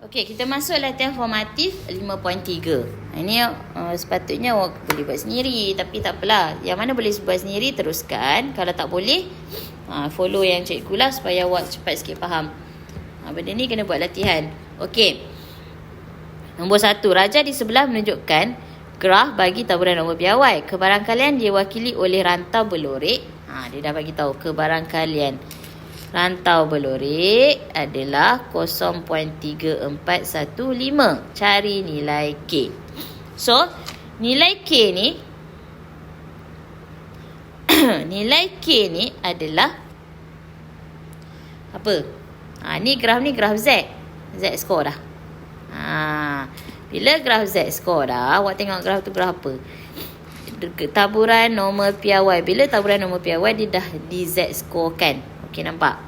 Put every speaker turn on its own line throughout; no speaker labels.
Okey, kita masuk latihan formatif 5.3. Ini sepatutnya awak boleh buat sendiri, tapi tak apalah. Yang mana boleh buat sendiri teruskan. Kalau tak boleh, follow yang cikgu lah supaya awak cepat sikit faham. Benda ni kena buat latihan. Okey. Nombor 1, raja di sebelah menunjukkan graf bagi taburan nombor piawai. Kebarangkalian diwakili oleh rantau berlorek. Dia dah bagi tahu kebarangkalian rantau berlorek adalah 0.3415. Cari nilai K. So, nilai K ni nilai K ni adalah apa? Ni graf Z. Z score dah. Bila graf Z score dah, awak tengok graf tu graf apa? Taburan nombor piawai. Bila taburan nombor piawai dia dah di Z score kan. Okey, nampak?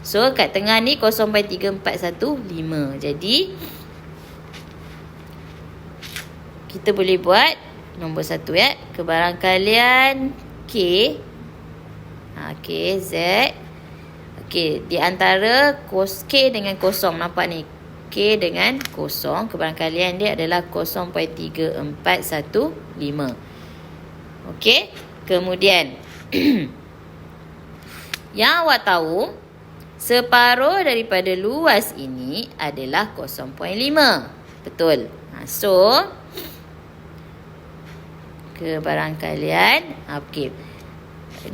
So, kat tengah ni 0.3415. Jadi, kita boleh buat nombor 1 ya. Kebarangkalian K. K, Z. Okey, di antara K dengan kosong. Nampak ni? K dengan kosong. Kebarangkalian dia adalah 0.3415. Okey. Kemudian, yang awak tahu, separuh daripada luas ini adalah 0.5. Betul. So, kebarangkalian. Okey.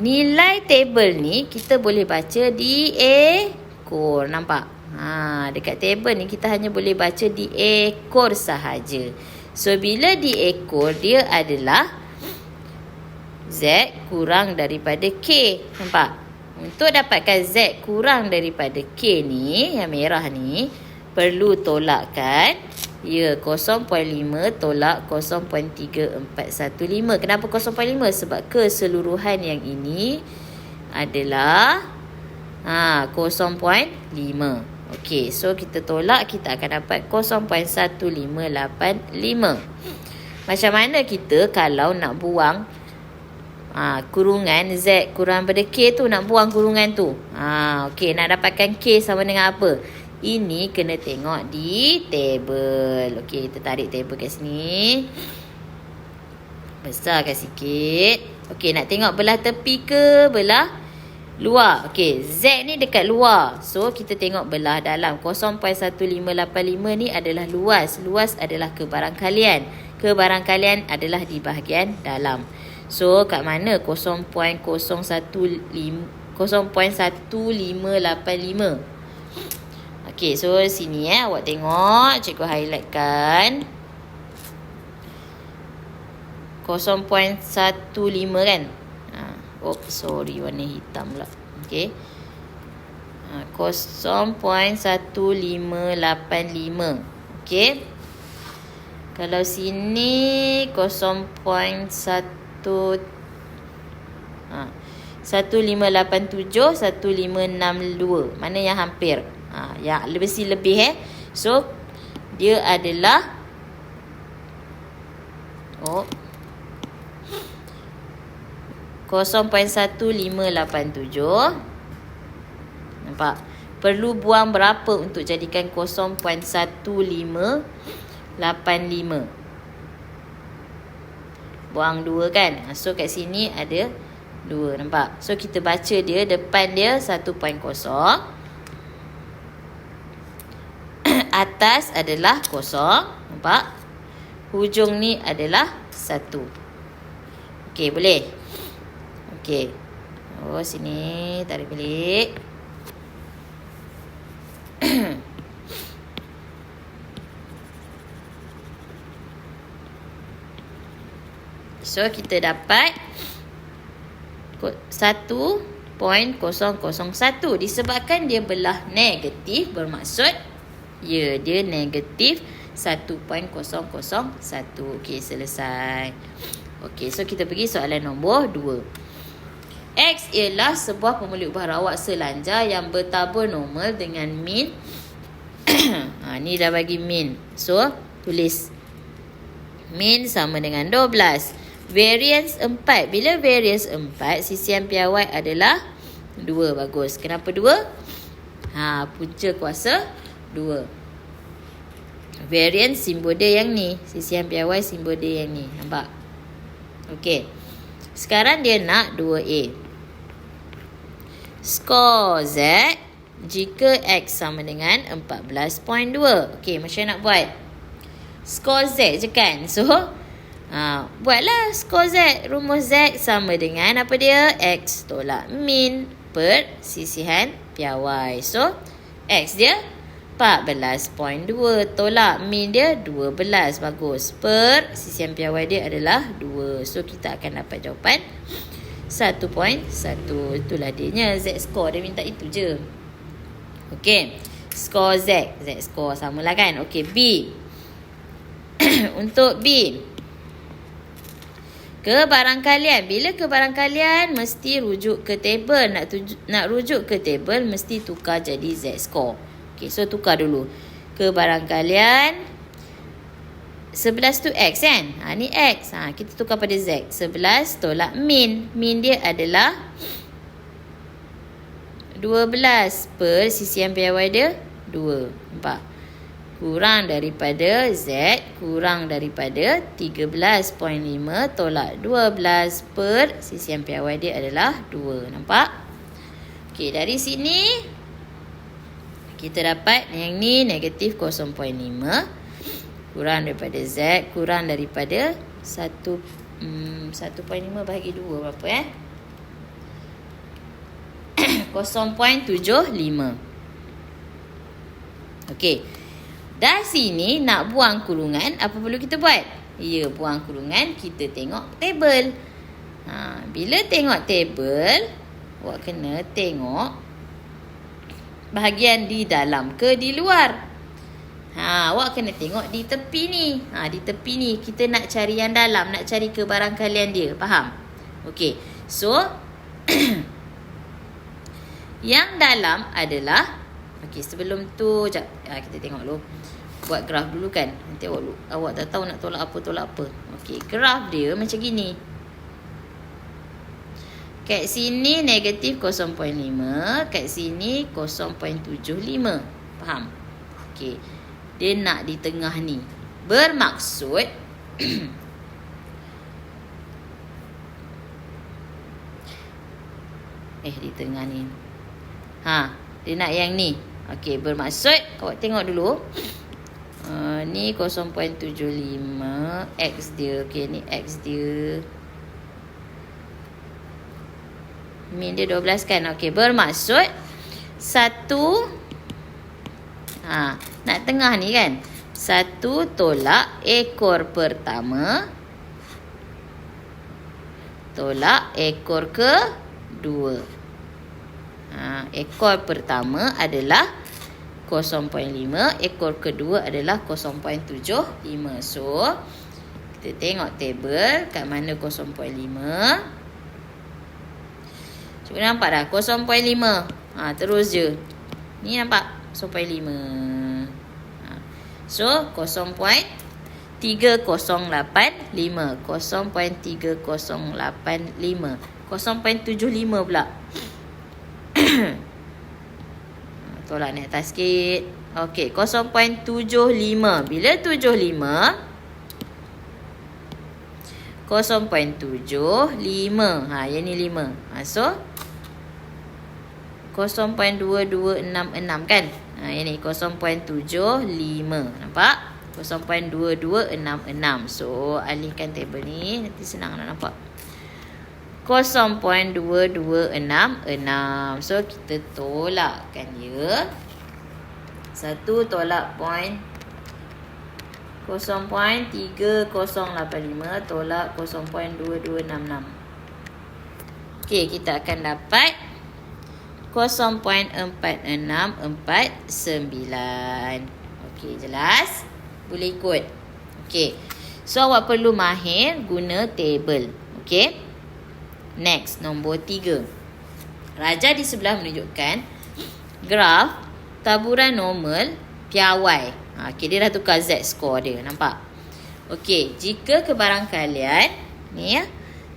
Nilai table ni kita boleh baca di ekor. Nampak? Dekat table ni kita hanya boleh baca di ekor sahaja. So, bila di ekor dia adalah Z kurang daripada K. Nampak? Untuk dapatkan Z kurang daripada K ni, yang merah ni, perlu tolakkan. Ya, 0.5 tolak 0.3415. Kenapa 0.5? Sebab keseluruhan yang ini adalah 0.5. Okey, so kita tolak, kita akan dapat 0.1585. Macam mana kita kalau nak buang kurungan Z kurang daripada K tu, nak buang kurungan tu. Okey, nak dapatkan K sama dengan apa? Ini kena tengok di table. Okey, kita tarik table kat sini. Besarkan sikit. Okey, nak tengok belah tepi ke belah luar? Okey, Z ni dekat luar. So, kita tengok belah dalam. 0.1585 ni adalah luas. Luas adalah kebarangkalian. Kebarangkalian adalah di bahagian dalam. So, kat mana 0.1585? Okey, so sini awak tengok. Cikgu highlightkan. 0.15 kan? Sorry, warna hitam pula. Okey. 0.1585. Okey. Kalau sini 1587, 1562. Mana yang hampir? Yang lebih So, dia adalah 0.1587. Nampak? Perlu buang berapa untuk jadikan 0.1585? Buang 2 kan? So, kat sini ada 2. Nampak? So, kita baca dia. Depan dia 1.0. Atas adalah 0. Nampak? Hujung ni adalah 1. Okey, boleh? Okey. Sini. Tarik balik. So, kita dapat 1.001. Disebabkan dia belah negatif, bermaksud dia negatif 1.001. Okey, selesai. Okey, so kita pergi soalan nombor 2. X ialah sebuah pemulik ubah rawak selanjar yang bertabur normal dengan min. Ni dah bagi min. So, tulis min sama dengan 12. Variance 4. Bila variance 4, sisian piawai adalah 2. Bagus. Kenapa 2? Punca kuasa 2. Variance simbol dia yang ni. Sisihan piawai simbol dia yang ni. Nampak? Okey. Sekarang dia nak 2A. Skor Z jika X sama dengan 14.2. Okey, macam mana nak buat? Skor Z je kan? So, buatlah skor Z. Rumus Z sama dengan apa dia? X tolak min per sisihan piawai. So, X dia 14.2 tolak min dia 12. Bagus. Per sisihan piawai dia adalah 2. So, kita akan dapat jawapan 1.1. Itulah dia. Z score dia minta itu je. Okey. Skor Z. Z score samalah kan? Okey. B. Untuk B. Kebarangkalian. Bila kebarangkalian mesti rujuk ke table. Nak rujuk ke table mesti tukar jadi Z score. Okey. So, tukar dulu. Kebarangkalian 11 tu X kan? Ni X. Kita tukar pada Z. 11 tolak min. Min dia adalah 12 per sisihan piawai dia 2. Nampak? Kurang daripada Z. Kurang daripada 13.5 tolak 12 per sisihan piawai dia adalah 2. Nampak? Okey, dari sini kita dapat yang ni negatif 0.5. Kurang daripada Z, kurang daripada 1.5 bahagi 2 berapa 0.75. Okey. Dah sini nak buang kurungan, apa perlu kita buat? Ya, buang kurungan, kita tengok table. Bila tengok table, awak kena tengok bahagian di dalam ke di luar. Awak kena tengok di tepi ni. Di tepi ni kita nak cari yang dalam, nak cari kebarangkalian dia. Faham? Okey. So yang dalam adalah, okey, sebelum tu jap, kita tengok dulu. Buat graf dulu kan. Nanti awak dah tahu nak tolak apa. Okey, graf dia macam gini. Kat sini negatif 0.5, kat sini 0.75. Faham? Okey. Dia nak di tengah ni. Bermaksud di tengah ni. Dia nak yang ni. Okey, bermaksud awak tengok dulu. Ni 0.75 X dia. Okey, ni X dia. Min dia 12 kan. Okey, bermaksud 1 nak tengah ni kan. 1 tolak ekor pertama tolak ekor kedua. Ekor pertama adalah 0.5, ekor kedua adalah 0.75. So, kita tengok table kat mana 0.5. Cuba nampak dah 0.5. Terus je. Ni nampak 0.5. So 0.3085. 0.3085. 0.75 pula. Tolak naik atas sikit. Okey, 0.75. Bila 75? 0.75. Yang ni 5. So 0.2266 kan? Yang ni 0.75. Nampak? 0.2266. So, alihkan table ni. Nanti senang nak nampak. 0.2266. So, kita tolakkan dia. 1 tolak 0.3085 tolak 0.2266. Okey, kita akan dapat 0.4649. Okey, jelas? Boleh ikut. Okey. So, awak perlu mahir guna table. Okey. Next, nombor 3. Raja di sebelah menunjukkan graf taburan normal piawai. Okey, dia dah tukar Z score dia. Nampak? Okey, jika kebarangkalian ni ya,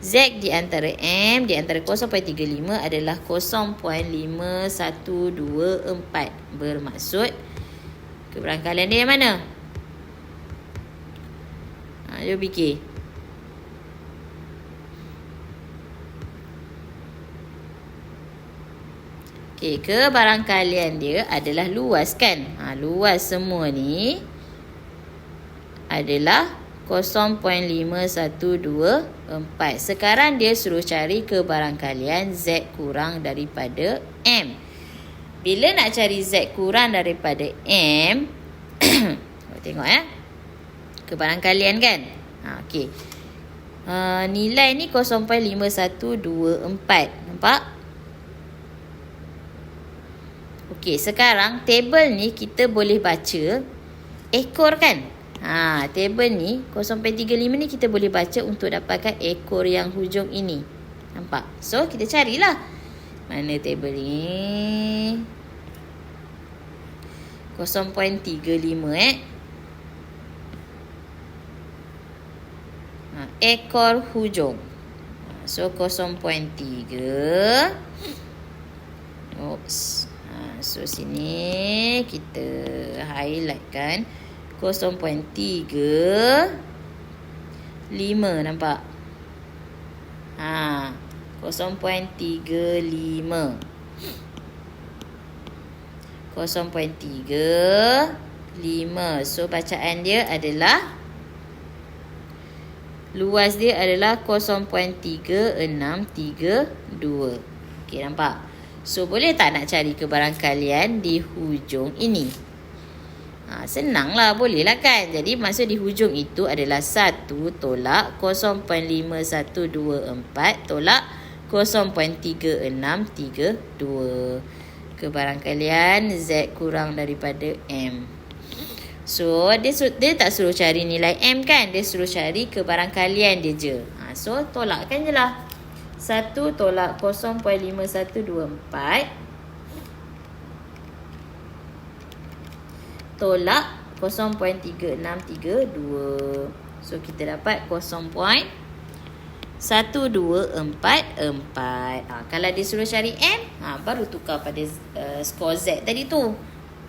Z di antara M di antara 0.35 adalah 0.5124. Bermaksud kebarangkalian dia yang mana? Jom fikir. Okey, kebarangkalian dia adalah luas kan? Luas semua ni adalah 0.5124. Sekarang dia suruh cari kebarangkalian Z kurang daripada M. Bila nak cari Z kurang daripada M, tengok kebarangkalian kan? Okey. Nilai ni 0.5124. Nampak? Okey, sekarang table ni kita boleh baca ekor kan? Table ni 0.35 ni kita boleh baca untuk dapatkan ekor yang hujung ini. Nampak? So, kita carilah. Mana table ni? 0.35 ekor hujung. So 0.3. Oops. So sini kita highlight kan 0.35. Nampak? 0.35. 0.35. So bacaan dia adalah, luas dia adalah 0.3632. Okey, nampak? So boleh tak nak cari kebarangkalian di hujung ini? Senanglah, boleh lah kan? Jadi maksud di hujung itu adalah 1 tolak 0.5124 tolak 0.3632. Kebarangkalian Z kurang daripada M. So dia tak suruh cari nilai M kan? Dia suruh cari kebarangkalian dia je. So tolakkan je lah. 1 tolak 0.5124 tolak 0.3632. So kita dapat 0.1244. Kalau dia suruh cari M, baru tukar pada skor Z tadi tu.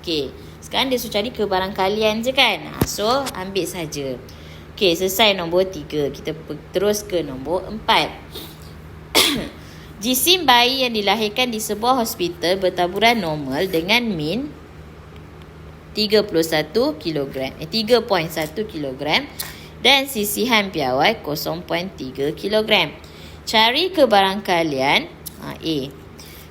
Okey, sekarang dia suruh cari kebarangkalian je kan? So ambil saja. Okey, selesai nombor 3. Kita terus ke nombor 4. Jisim bayi yang dilahirkan di sebuah hospital bertaburan normal dengan min 3.1 kg dan sisihan piawai 0.3 kg. Cari kebarangkalian A,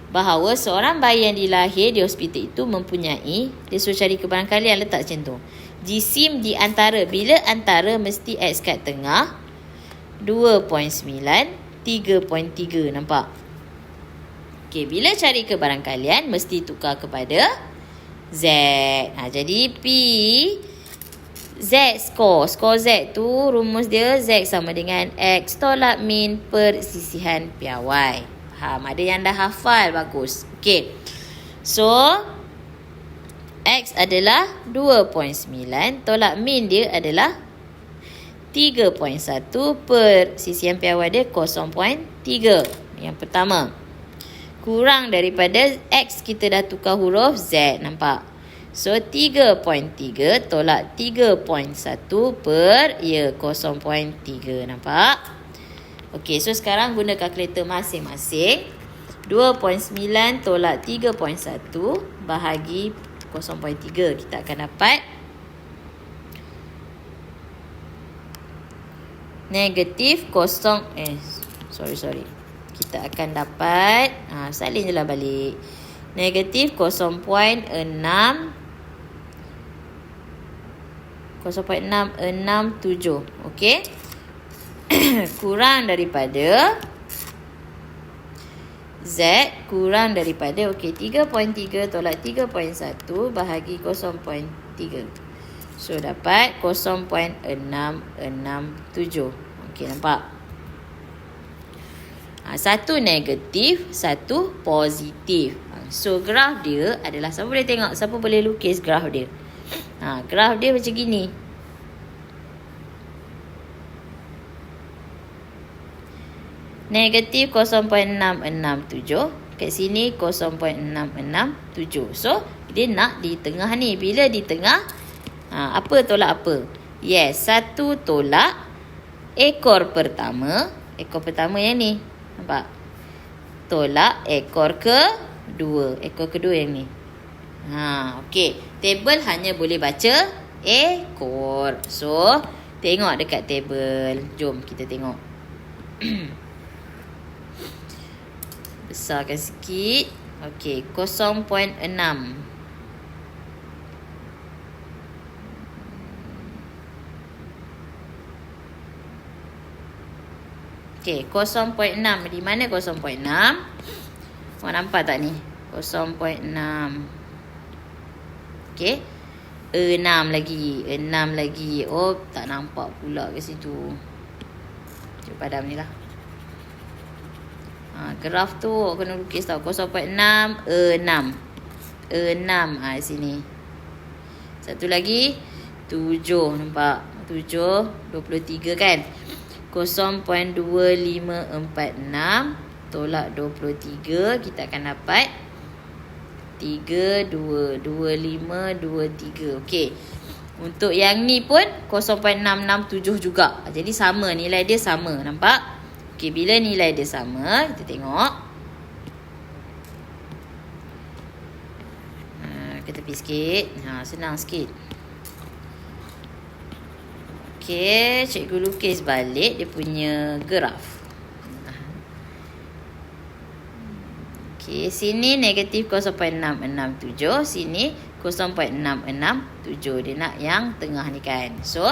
bahawa seorang bayi yang dilahir di hospital itu mempunyai, dia suruh cari kebarangkalian, letak macam tu. Jisim di antara, bila antara mesti X kat tengah, 2.9, 3.3. Nampak? Okey, bila cari kebarangkalian mesti tukar kepada Z. Jadi P Z skor Z tu rumus dia Z sama dengan X tolak min per sisihan piawai. Ada yang dah hafal, bagus. Okey. So X adalah 2.9 tolak min dia adalah 3.1 per sisihan piawai dia 0.3. Yang pertama. Kurang daripada X, kita dah tukar huruf Z. Nampak? So 3.3 tolak 3.1 per 0.3. Nampak? Okey, so sekarang guna kalkulator masing-masing. 2.9 tolak 3.1 bahagi 0.3. Kita akan dapat negatif kita akan dapat salin je lah balik. Negatif 0.667. Okey. Kurang daripada Z kurang daripada, okey, 3.3 tolak 3.1 bahagi 0.3. So dapat 0.667. Okey, nampak? Satu negatif, satu positif. So graf dia adalah, siapa boleh tengok, siapa boleh lukis graf dia? Graf dia macam gini. Negatif 0.667. Kat sini 0.667. So dia nak di tengah ni. Bila di tengah, apa tolak apa? Yes, 1 tolak ekor pertama yang ni. Nampak? Tolak ekor kedua. Ekor kedua yang ni. Okey. Table hanya boleh baca ekor. So, tengok dekat table. Jom kita tengok. Besarkan sikit. Okey, 0.6. Okey, 0.6. Di mana 0.6? Awak nampak tak ni? 0.6. Okey. 6 lagi. Oh, tak nampak pula ke situ. Cuba padam ni lah. Graf tu awak kena lukis tau. 0.6, 6. 6 sini. Satu lagi 7. Nampak? 7, 23 kan? 0.2546 tolak 23, kita akan dapat 32, 25, 23. Okey. Untuk yang ni pun 0.667 juga. Jadi sama, nilai dia sama. Nampak? Okey, bila nilai dia sama, kita tengok. Kita tepi sikit. Senang sikit. Okey, cikgu lukis balik dia punya graf. Okey, sini negatif 0.667, sini 0.667. Dia nak yang tengah ni kan. So,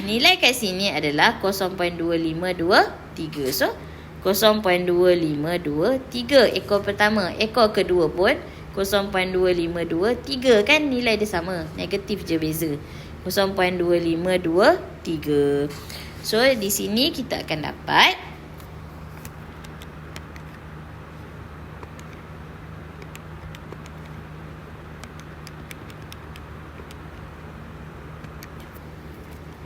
nilai kat sini adalah 0.2523. So, 0.2523 ekor pertama. Ekor kedua pun 0.2523 kan, nilai dia sama. Negatif je beza. 0.2523. So, di sini kita akan dapat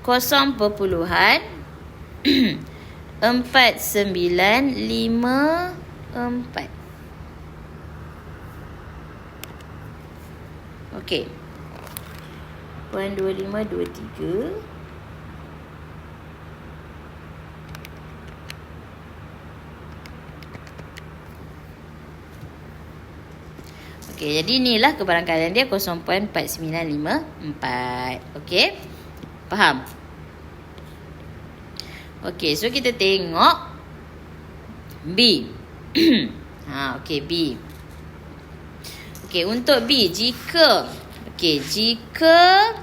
0.4954. Okey. 0.2523. Okey, jadi inilah kebarangkalian dia 0.4954. Okey? Faham? Okey, so kita tengok B. Okey, B. Okey, untuk B, jika 25%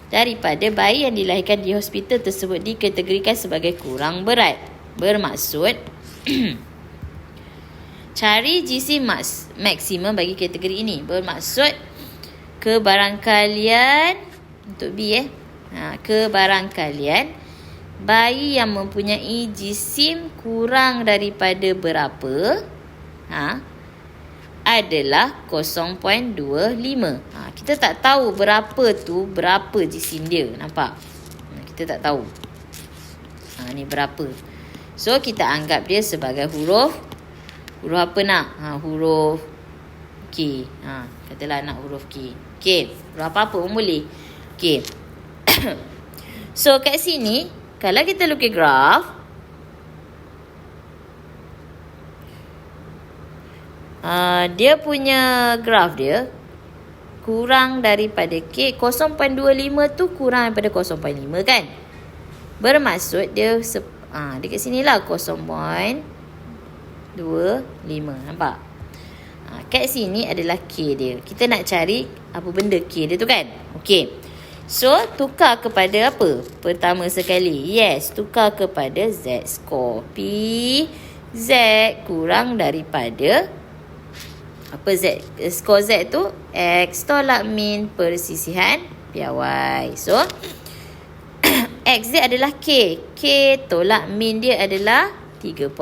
daripada bayi yang dilahirkan di hospital tersebut dikategorikan sebagai kurang berat, bermaksud cari GC maksimum bagi kategori ini. Bermaksud kebarangkalian untuk B kebarangkalian bayi yang mempunyai jisim kurang daripada berapa adalah 0.25. Kita tak tahu berapa jisim dia. Nampak? Kita tak tahu. Ni berapa. So, kita anggap dia sebagai huruf apa nak? Huruf K. Katalah nak huruf K. K. Huruf apa pun boleh. K. So, kat sini, kalau kita lukis graf, dia punya graf dia kurang daripada K. 0.25 tu kurang daripada 0.5 kan? Bermaksud dia dekat sini lah 0.25. Nampak? Kat sini adalah K dia. Kita nak cari apa benda K dia tu kan? Okey. So, tukar kepada apa? Pertama sekali. Yes, tukar kepada Z score. P Z kurang daripada apa Z? Skor Z tu X tolak min persisihan piawai. So, X dia adalah K. K tolak min dia adalah 3.1.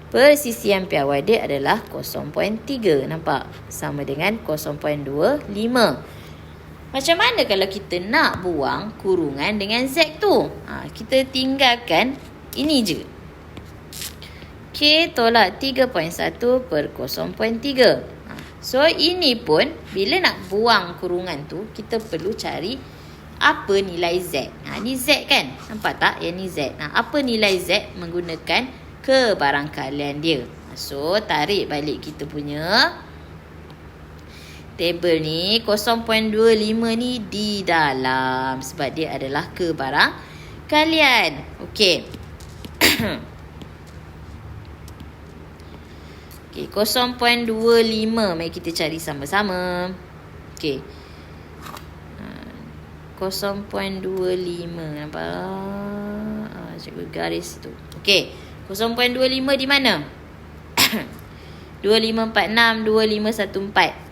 Persisihan piawai dia adalah 0.3. Nampak? Sama dengan 0.25. Macam mana kalau kita nak buang kurungan dengan Z tu? Kita tinggalkan ini je. K tolak 3.1 per 0.3. So, ini pun bila nak buang kurungan tu, kita perlu cari apa nilai Z. Ni Z kan? Nampak tak? Yang ni Z. Apa nilai Z menggunakan kebarangkalian dia. So, tarik balik kita punya table ni. 0.25 ni di dalam. Sebab dia adalah kebarangkalian. Okey. Okey, 0.25. Mari kita cari sama-sama. Okey. 0.25. Nampak? Cikgu garis tu. Okey. 0.25 di mana? 2546, 2514.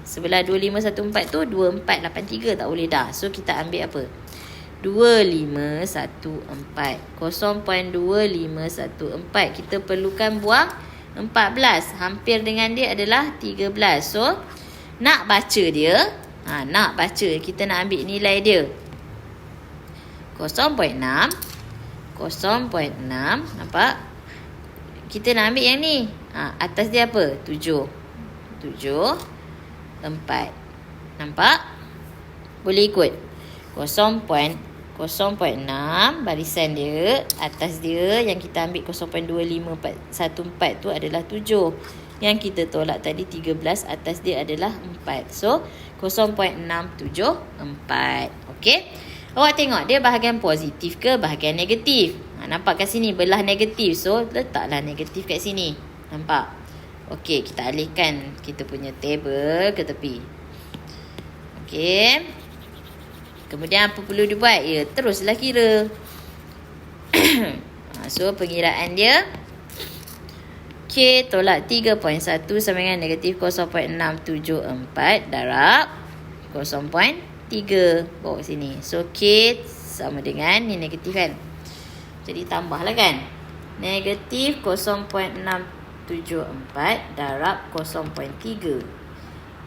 Sebelah 2514 tu 2483 tak boleh dah. So kita ambil apa? 2514. 0.2514. Kita perlukan buang 14. Hampir dengan dia adalah 13. So nak baca dia, nak baca, kita nak ambil nilai dia 0.6. Nampak? Kita nak ambil yang ni. Atas dia apa? 7. 4. Nampak? Boleh ikut. 0.6 barisan dia. Atas dia yang kita ambil 0.2514 tu adalah 7. Yang kita tolak tadi 13. Atas dia adalah 4. So 0.674. Okey. Awak tengok dia bahagian positif ke bahagian negatif. Nampak kat sini belah negatif. So letaklah negatif kat sini. Nampak? Okey, kita alihkan kita punya table ke tepi. Okey. Kemudian apa perlu dibuat? Ya, teruslah kira. So pengiraan dia K tolak 3.1 sama dengan negatif 0.674 darab 0.3. Bawa sini. So K sama dengan ni negatif kan. Jadi tambahlah kan. Negatif 0.674 darab 0.3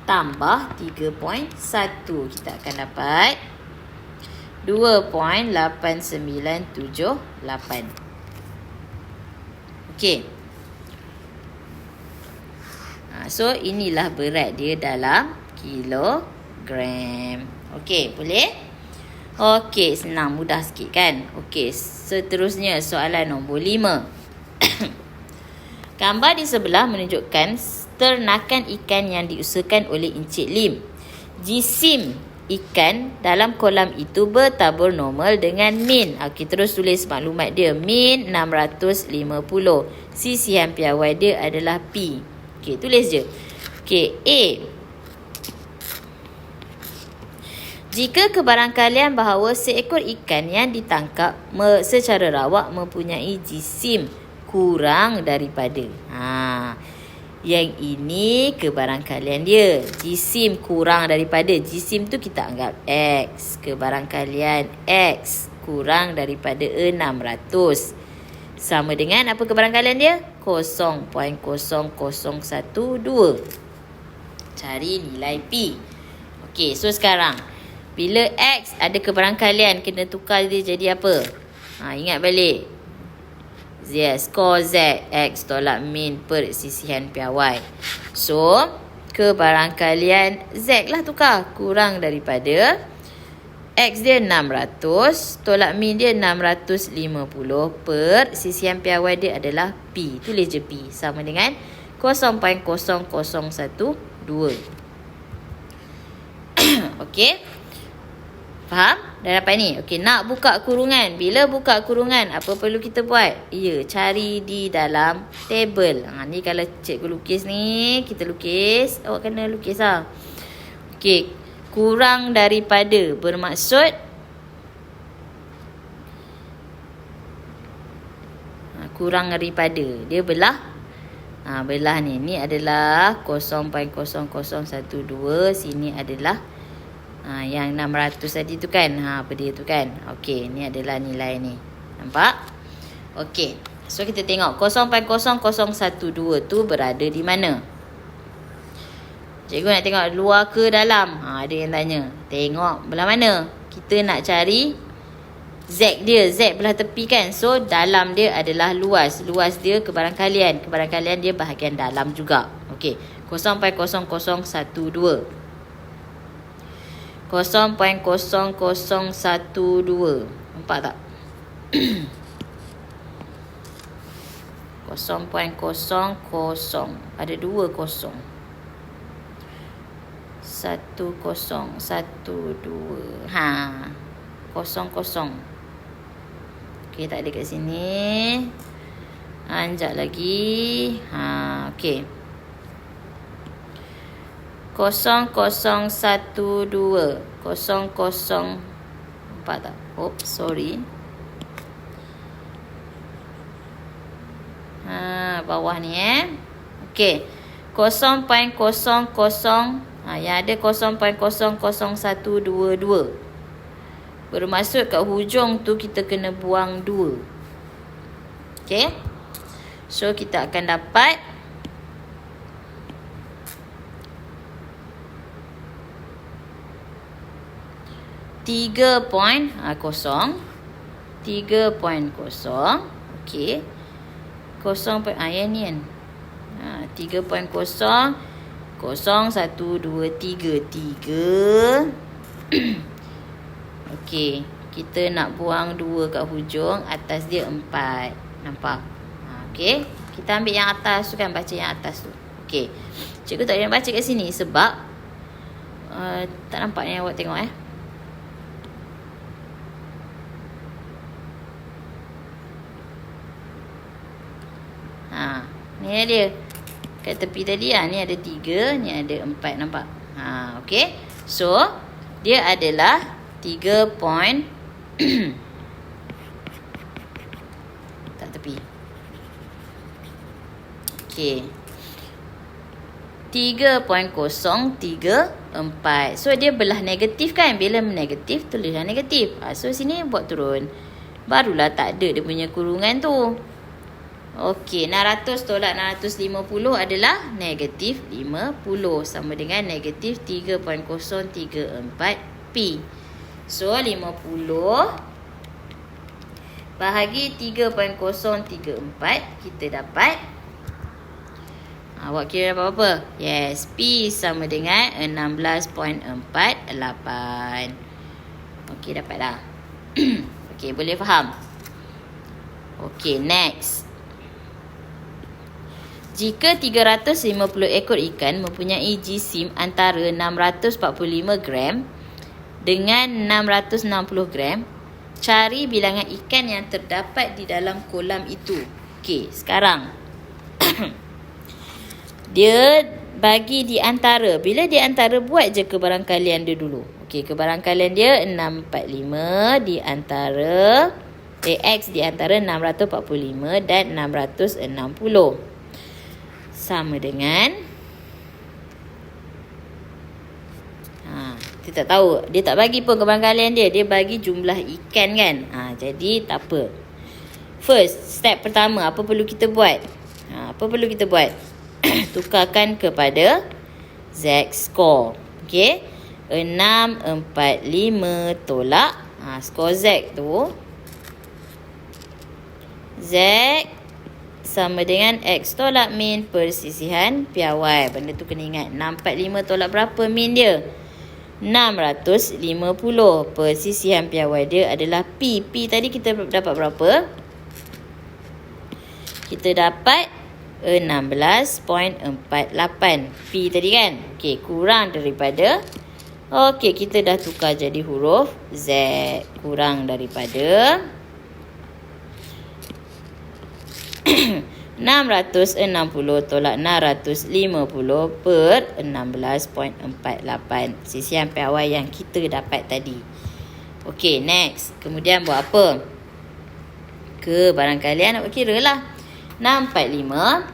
tambah 3.1. Kita akan dapat 2.8978. Okey. So inilah berat dia dalam kilogram. Okey, boleh? Okey, senang, mudah sikit kan? Okey, seterusnya soalan nombor 5. Gambar di sebelah menunjukkan ternakan ikan yang diusahakan oleh Encik Lim. Jisim ikan dalam kolam itu bertabur normal dengan min. Okey, terus tulis maklumat dia. Min 650. Sisihan piawai dia adalah P. Okey, tulis je. Okey, A. Jika kebarangkalian bahawa seekor ikan yang ditangkap secara rawak mempunyai jisim kurang daripada. Yang ini kebarangkalian dia. Jisim kurang daripada. Jisim tu kita anggap X. Kebarangkalian X kurang daripada 600. Sama dengan apa kebarangkalian dia? 0.0012. Cari nilai P. Okey, so sekarang bila X ada kebarangkalian, kena tukar dia jadi apa? Ingat balik. Skor Z. X tolak min per sisihan piawai. So, kebarangkalian Z lah tukar. Kurang daripada X dia 600. Tolak min dia 650 per sisihan piawai dia adalah P. Tulis je P. Sama dengan 0.0012. Okey. Faham? Dah dapat ni? Okey, nak buka kurungan. Bila buka kurungan, apa perlu kita buat? Ya, cari di dalam table. Ni kalau cikgu lukis ni, kita lukis. Awak kena lukis lah. Okey, kurang daripada bermaksud kurang daripada. Dia belah. Belah ni. Ni adalah 0.0012. Sini adalah yang 600 tadi tu kan. Apa dia tu kan. Okey, ni adalah nilai ni. Nampak? Okey. So kita tengok 0.0012 tu berada di mana? Cikgu nak tengok luar ke dalam? Ada yang tanya. Tengok belah mana? Kita nak cari Z dia. Z belah tepi kan. So dalam dia adalah luas. Luas dia kebarangkalian. Kebarangkalian dia bahagian dalam juga. Okey. 0.0012. 0.0012. Nampak tak? 0.00. Ada 2 kosong. 1012. Ha. 00. Okey, tak ada kat sini. Anjak lagi. Ha, okey. 0012. 00. Nampak tak? Oops, sorry. Ha, bawah ni Okey. 0.00. Yang ada 0.00122. Bermaksud kat hujung tu kita kena buang 2. Okey. So kita akan dapat 3.0. 3.0. Okey. 0. Yang ni kan. 3.0. 01233. Okey, kita nak buang 2 kat hujung, atas dia 4. Nampak? Okey, kita ambil yang atas tu kan, baca yang atas tu. Okey. Cikgu tak boleh baca kat sini sebab tak nampak ni, awak tengok ni dia. Kat tepi tadi ni ada 3, ni ada 4, nampak? Okey. So, dia adalah 3 point tak tepi. Okey. 3.034. So, dia belah negatif kan? Bila negatif, tulislah negatif. So, sini buat turun. Barulah tak ada dia punya kurungan tu. Okey, 600 tolak 650 adalah negatif 50. Sama dengan negatif 3.034P. So, 50 bahagi 3.034, kita dapat, awak kira dapat apa? Yes, P sama dengan 16.48. Okey, dapat dah. Okey, boleh faham? Okey, next. Jika 350 ekor ikan mempunyai jisim antara 645 gram dengan 660 gram, cari bilangan ikan yang terdapat di dalam kolam itu. Okey, sekarang dia bagi di antara. Bila di antara, buat je kebarangkalian dia dulu. Okey, kebarangkalian dia 645 di antara X di antara 645 dan 660. Sama dengan kita tak tahu, dia tak bagi pun kebarangkalian dia, dia bagi jumlah ikan kan. Jadi tak apa. First step pertama, apa perlu kita buat? Tukarkan kepada Z score. Okey, 645 tolak skor Z tu, Z sama dengan X tolak min persisihan piawai. Benda tu kena ingat. 645 tolak berapa min dia? 650. Persisihan piawai dia adalah P. P tadi kita dapat berapa? Kita dapat 16.48. P tadi kan? Okey, kurang daripada. Okey, kita dah tukar jadi huruf Z. Kurang daripada 660 tolak 650 per 16.48. Sisihan piawai yang kita dapat tadi. Okey, next. Kemudian buat apa? Kebarangkalian nak kira lah. 645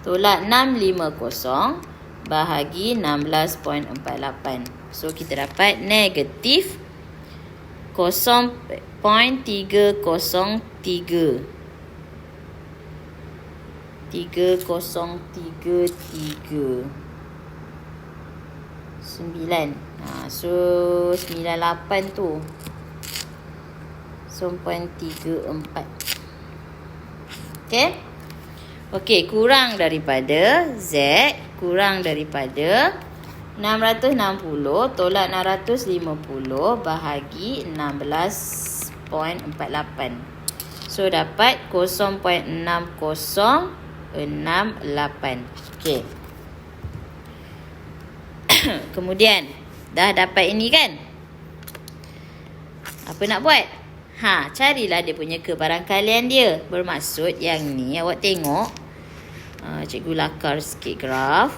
tolak 650 bahagi 16.48. So, kita dapat negatif 0.303. 3033 9. So 98 tu 0.34. Okey, kurang daripada Z, kurang daripada 660 tolak 650 bahagi 16.48. So, dapat 0.6068. Okey. Kemudian, dah dapat ini kan? Apa nak buat? Carilah dia punya kebarangkalian dia. Bermaksud yang ni awak tengok. Cikgu lakar sikit graf.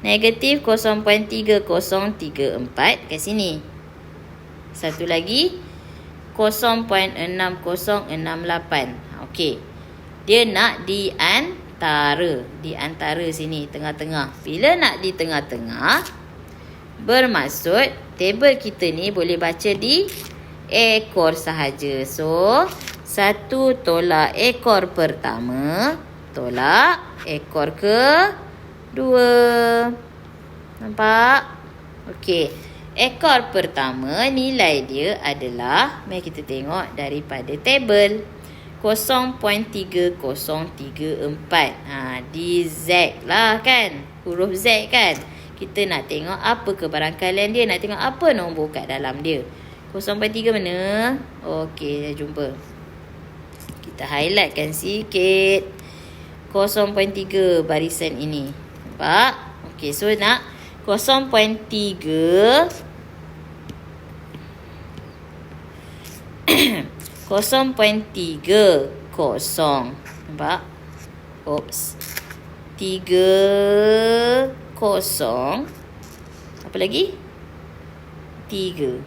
Negatif 0.3034 kat sini. Satu lagi 0.6068. Okey. Dia nak di antara sini, tengah-tengah. Bila nak di tengah-tengah, bermaksud table kita ni boleh baca di ekor sahaja. So, 1 tolak ekor pertama tolak ekor kedua. Nampak? Okey. Ekor pertama nilai dia adalah, mari kita tengok daripada table. 0.3034. Di Z lah kan. Huruf Z kan. Kita nak tengok apa kebarangkalian dia. Nak tengok apa nombor kat dalam dia. 0.3 mana? Okey, dah jumpa. Kita highlightkan sikit. 0.3 barisan ini. Nampak? Okey, so nak 0.3 0.30. Nampak? Oops. 30. Apa lagi? 3.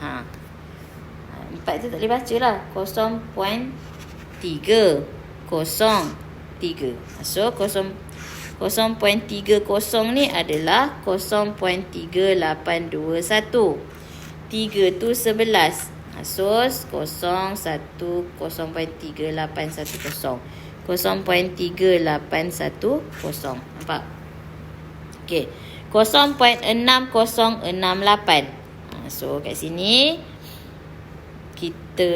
4 tu tak boleh baca lah. 0.303. So 0.30 ni adalah 0.3821. 3 tu 11. So 0.3810. 0.3810. Nampak? Okey. 0.6068. So kat sini kita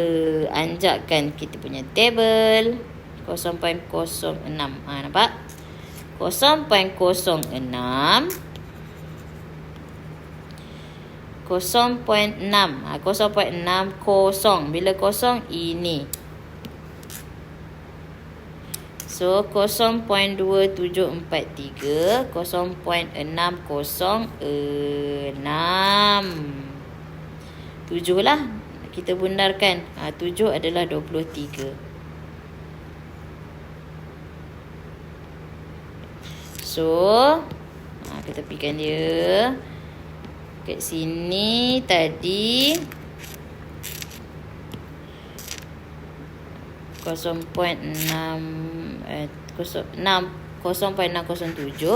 anjakkan kita punya table 0.06. Nampak? 0.06 0.60. Bila kosong ini. So 0.2743. 0.6006. 7 lah. Kita bundarkan. 7 adalah 23. So kita tepikan dia. Kat sini tadi 0.607.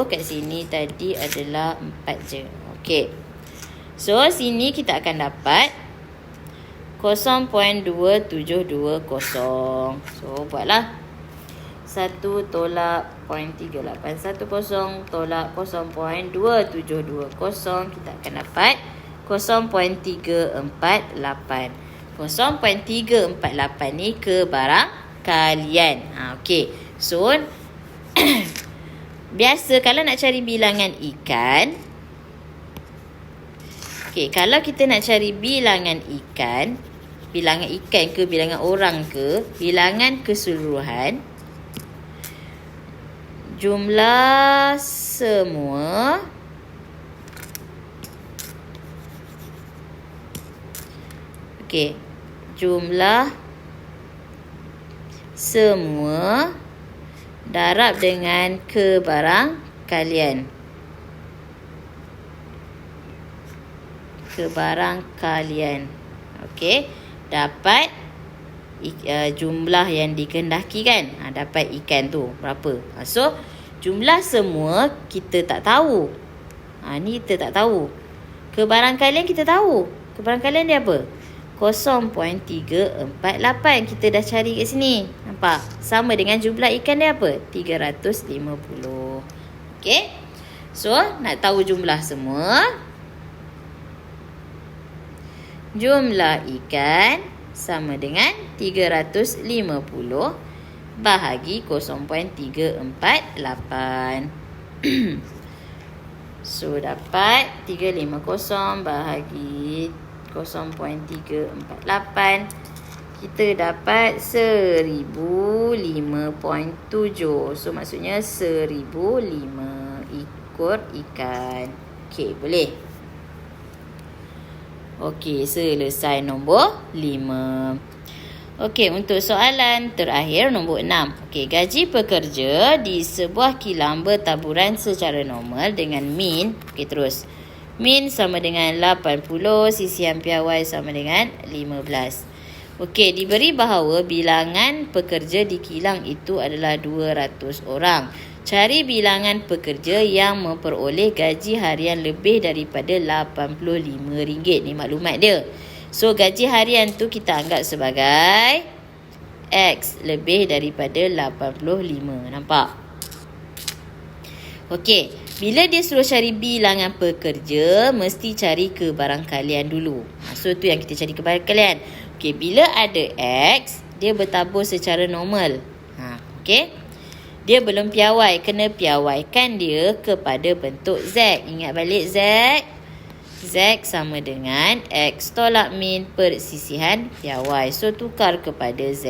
Kat sini tadi adalah 4 je. Okey. So sini kita akan dapat 0.2720. So buatlah 1 tolak 0.3810 tolak 0.2720. Kita akan dapat 0.348. 0.348 ni kebarangkalian. Okey. So biasa kalau nak cari bilangan ikan. Okey, kalau kita nak cari bilangan ikan ke bilangan orang ke, bilangan keseluruhan, jumlah semua jumlah semua darab dengan kebarangkalian. Okey, dapat jumlah yang dikehendaki kan. Dapat ikan tu berapa. So jumlah semua kita tak tahu. Ni kita tak tahu. Kebarangkalian kita tahu. Kebarangkalian dia apa? 0.348. Kita dah cari kat sini. Nampak? Sama dengan jumlah ikan dia apa? 350. Okey. So nak tahu jumlah semua. Jumlah ikan sama dengan 350 bahagi 0.348. So, dapat 350 bahagi 0.348. Kita dapat 1005.7. So, maksudnya 1005 ekor ikan. Okey, boleh. Okey, selesai nombor 5. Okey, untuk soalan terakhir nombor 6. Okey, gaji pekerja di sebuah kilang bertaburan secara normal dengan min. Okey, terus. Min sama dengan 80, sisihan piawai sama dengan 15. Okey, diberi bahawa bilangan pekerja di kilang itu adalah 200 orang. Cari bilangan pekerja yang memperoleh gaji harian lebih daripada RM85. Ni maklumat dia. So, gaji harian tu kita anggap sebagai X lebih daripada 85. Nampak? Okey. Bila dia suruh cari bilangan pekerja, mesti cari kebarangkalian dulu. So, tu yang kita cari kebarangkalian. Okey. Bila ada X, dia bertabur secara normal. Okey. Dia belum piawai. Kena piawaikan dia kepada bentuk Z. Ingat balik Z. Z sama dengan X tolak min per sisihan piawai. So, tukar kepada Z.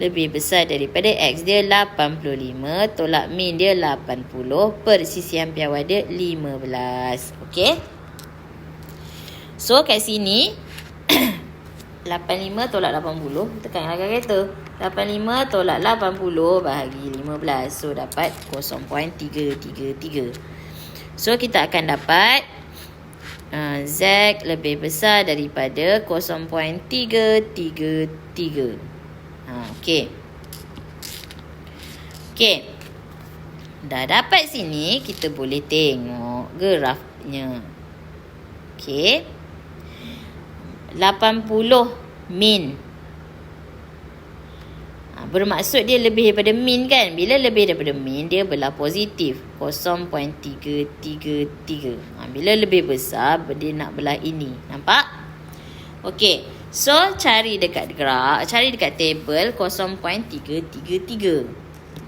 Lebih besar daripada X dia 85. Tolak min dia 80. Per sisihan piawai dia 15. Okey. So, kat sini 85 tolak 80. Tekanlah kalkulator. 85 tolak 80 bahagi 15. So, dapat 0.333. So, kita akan dapat Z lebih besar daripada 0.333. Okey. Okey. Dah dapat sini, kita boleh tengok grafnya. Okey. 80 min. Bermaksud dia lebih daripada min kan? Bila lebih daripada min, dia belah positif. 0.333. Bila lebih besar, dia nak belah ini. Nampak? Okey. So, cari dekat graf, cari dekat table 0.333.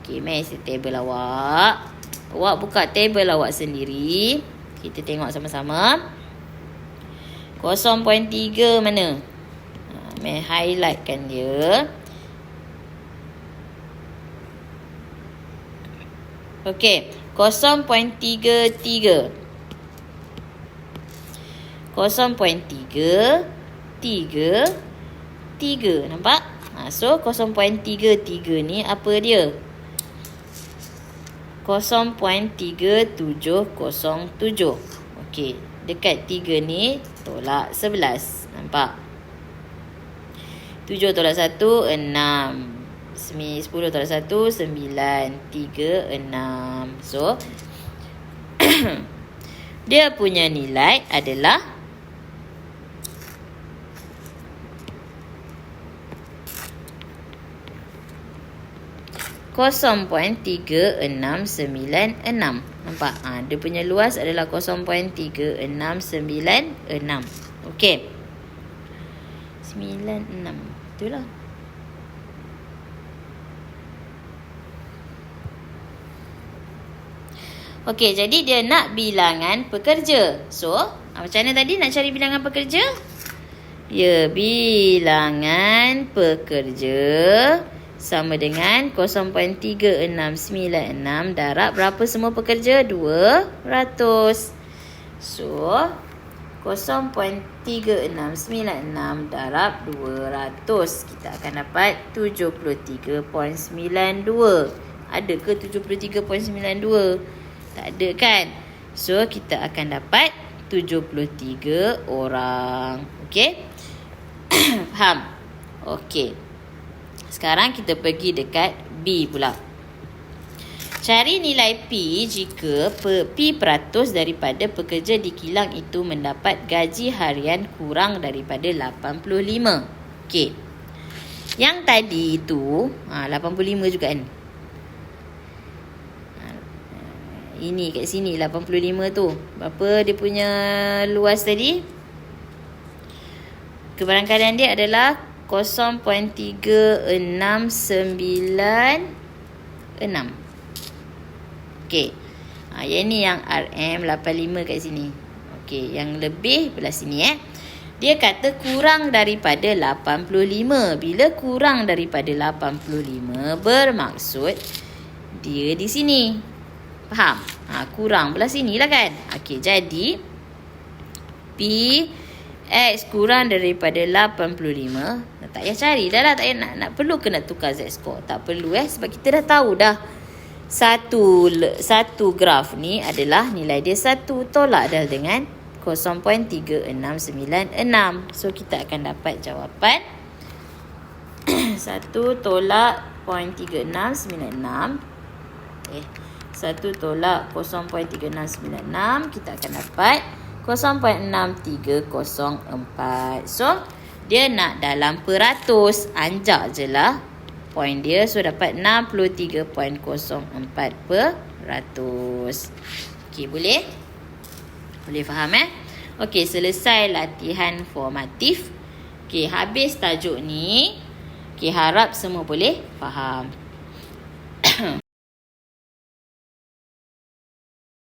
Okey, mari table awak. Awak buka table awak sendiri. Kita tengok sama-sama. 0.3 mana? Mari highlightkan dia. Okey, 0.33. 0.333. Nampak? So, 0.33 ni apa dia? 0.3707. Okey, dekat 3 ni tolak 11. Nampak? 7 tolak 1, 6. 10 tolak 1, 9, 3, 6. So, dia punya nilai adalah 0.3696. Nampak? Dia punya luas adalah 0.3696. Okey. 96. Itulah. Okey, jadi dia nak bilangan pekerja. So, macam mana tadi nak cari bilangan pekerja? Ya, bilangan pekerja sama dengan 0.3696 darab berapa semua pekerja? 200. So, 0.3696 darab 200. Kita akan dapat 73.92. Ada ke 73.92? Tak ada kan? So, kita akan dapat 73 orang. Okey? Faham? Okey. Sekarang kita pergi dekat B pula. Cari nilai P jika P peratus daripada pekerja di kilang itu mendapat gaji harian kurang daripada 85. Okey. Yang tadi itu 85 juga kan? Ini kat sini 85 tu. Berapa dia punya luas tadi? Kebarangkalian dia adalah 0.3696. Okey. Yang ni yang RM85 kat sini. Okey, yang lebih belah sini Dia kata kurang daripada 85. Bila kurang daripada 85 bermaksud dia di sini. Faham? Kurang belah sini lah kan. Okey, jadi P X kurang daripada 85. Tak payah cari dah lah. Tak payah nak perlu ke nak tukar Z-score? Tak perlu sebab kita dah tahu dah. Satu graf ni adalah nilai dia 1 tolak dah dengan 0.3696. So kita akan dapat jawapan 1 tolak 0.3696. 1 tolak 0.3696. Kita akan dapat 0.6304. So dia nak dalam peratus. Anjak je lah point dia. So dapat 63.04%. Okey, boleh? Boleh faham Okey, selesai latihan formatif. Okey, habis tajuk ni. Okey, harap semua boleh faham.